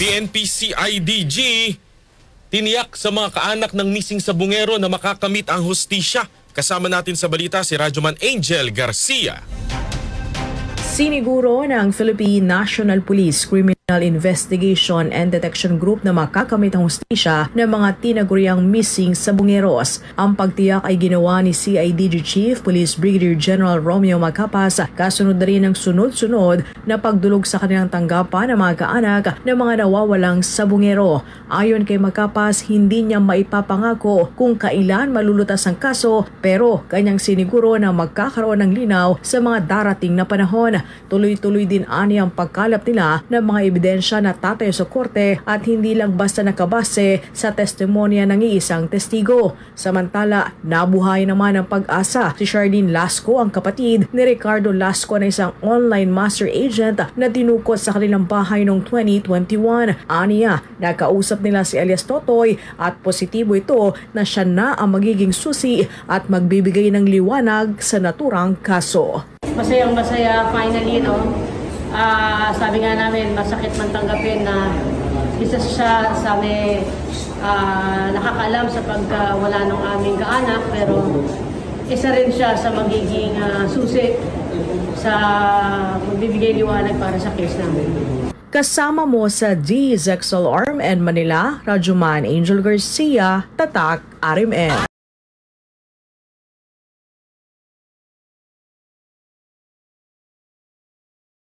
PNP-CIDG tiniyak sa mga kaanak ng missing sabungero na makakamit ang hustisya. Kasama natin sa balita si Radyoman Angel Garcia. Siniguro ng Philippine National Police Criminal Investigation and Detection Group na makakamit ang hustisya ng mga tinaguriang missing sabungeros. Ang pagtiyak ay ginawa ni CIDG Chief Police Brigadier General Romeo Macapas kasunod na rin ng sunod-sunod na pagdulog sa kanilang tanggapan ng mga kaanak ng mga nawawalang sabungero. Ayon kay Macapas, hindi niya maipapangako kung kailan malulutas ang kaso pero kanyang siniguro na magkakaroon ng linaw sa mga darating na panahon. Tuloy-tuloy din ani ang pagkalap nila ng mga ebidensya na tatayo sa korte at hindi lang basta nakabase sa testimonya ng iisang testigo. Samantala, nabuhay naman ang pag-asa si Shardine Lasco, ang kapatid ni Ricardo Lasco na isang online master agent na tinukot sa kanilang bahay noong 2021. Aniya, nakausap nila si alias Totoy at positibo ito na siya na ang magiging susi at magbibigay ng liwanag sa naturang kaso. Masayang-masaya, finally, no? Sabi nga namin, masakit man tanggapin na isa siya sa may nakakaalam sa pagkawala ng aming kaanak, pero isa rin siya sa magiging susi sa magbibigay liwanag para sa case namin. Kasama mo sa DZXL Arm and Manila, Radyoman Angel Garcia, Tatak, RMN.